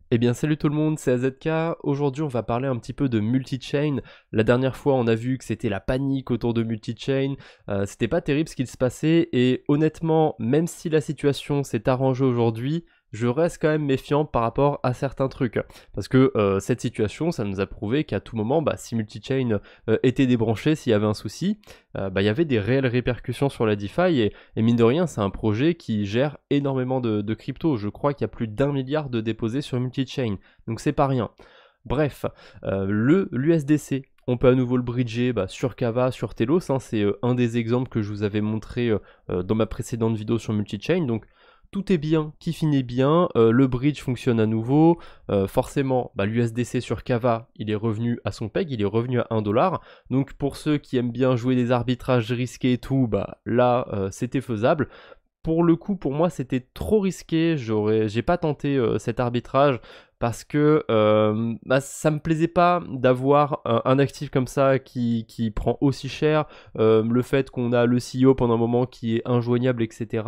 Eh bien salut tout le monde, c'est AZK. Aujourd'hui on va parler un petit peu de multi-chain. La dernière fois on a vu que c'était la panique autour de multi-chain, c'était pas terrible ce qu'il se passait et honnêtement même si la situation s'est arrangée aujourd'hui, je reste quand même méfiant par rapport à certains trucs. Parce que cette situation ça nous a prouvé qu'à tout moment, si multi-chain était débranché, s'il y avait un souci, il y avait des réelles répercussions sur la DeFi et mine de rien, c'est un projet qui gère énormément de crypto. Je crois qu'il y a plus d'1 milliard de déposés sur multi-chain, donc c'est pas rien. Bref, l'USDC, on peut à nouveau le bridger sur Kava, sur Telos, hein, c'est un des exemples que je vous avais montré dans ma précédente vidéo sur multi-chain. Donc tout est bien, qui finit bien, le bridge fonctionne à nouveau, forcément l'USDC sur Kava il est revenu à son peg, il est revenu à 1$, donc pour ceux qui aiment bien jouer des arbitrages risqués et tout, là c'était faisable. Pour le coup, pour moi c'était trop risqué, j'ai pas tenté cet arbitrage parce que ça me plaisait pas d'avoir un actif comme ça qui prend aussi cher, le fait qu'on a le CEO pendant un moment qui est injoignable, etc.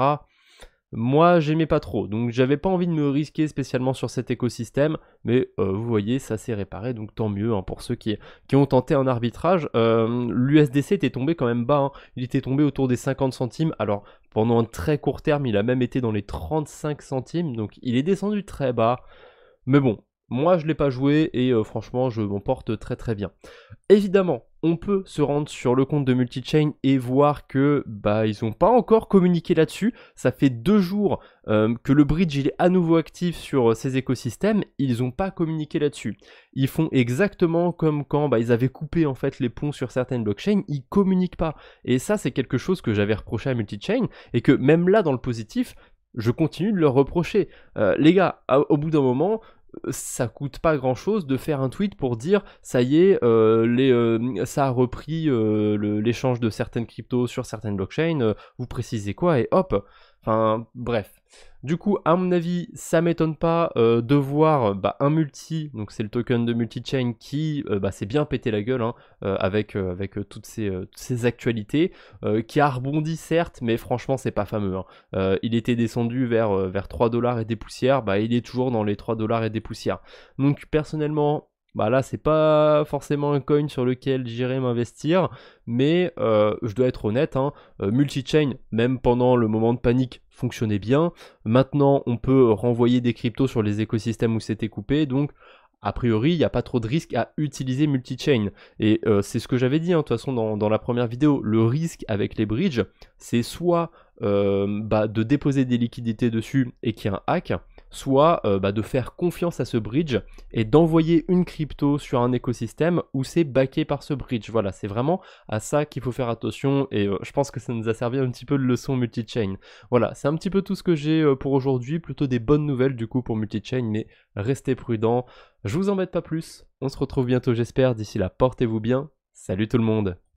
Moi, j'aimais pas trop, donc j'avais pas envie de me risquer spécialement sur cet écosystème, mais vous voyez, ça s'est réparé, donc tant mieux hein, pour ceux qui ont tenté un arbitrage. L'USDC était tombé quand même bas, hein. Il était tombé autour des 50 centimes, alors pendant un très court terme, il a même été dans les 35 centimes, donc il est descendu très bas, mais bon, moi je l'ai pas joué et franchement, je m'en porte très très bien. Évidemment, on peut se rendre sur le compte de Multichain et voir que ils n'ont pas encore communiqué là-dessus. Ça fait 2 jours que le bridge il est à nouveau actif sur ces écosystèmes. Ils n'ont pas communiqué là-dessus. Ils font exactement comme quand ils avaient coupé en fait les ponts sur certaines blockchains. Ils communiquent pas. Et ça, c'est quelque chose que j'avais reproché à Multichain et que même là, dans le positif, je continue de leur reprocher. Les gars, au bout d'un moment, ça coûte pas grand chose de faire un tweet pour dire ça y est, ça a repris l'échange de certaines cryptos sur certaines blockchains, vous précisez quoi et hop. Enfin bref. Du coup, à mon avis, ça m'étonne pas de voir un multi, donc c'est le token de multi-chain qui s'est bien pété la gueule hein, avec toutes ces actualités, qui a rebondi certes, mais franchement c'est pas fameux. Hein. Il était descendu vers 3$ et des poussières, il est toujours dans les 3$ et des poussières. Donc personnellement, là c'est pas forcément un coin sur lequel j'irai m'investir, mais je dois être honnête, hein, multi-chain, même pendant le moment de panique, fonctionnait bien. Maintenant, on peut renvoyer des cryptos sur les écosystèmes où c'était coupé, donc a priori, il n'y a pas trop de risque à utiliser multi-chain. Et c'est ce que j'avais dit, hein, de toute façon, dans la première vidéo. Le risque avec les bridges, c'est soit de déposer des liquidités dessus et qu'il y a un hack, soit de faire confiance à ce bridge et d'envoyer une crypto sur un écosystème où c'est backé par ce bridge. Voilà, c'est vraiment à ça qu'il faut faire attention et je pense que ça nous a servi un petit peu de leçon multi-chain. Voilà, c'est un petit peu tout ce que j'ai pour aujourd'hui, plutôt des bonnes nouvelles du coup pour multi-chain, mais restez prudents. Je vous embête pas plus, on se retrouve bientôt j'espère, d'ici là portez-vous bien, salut tout le monde.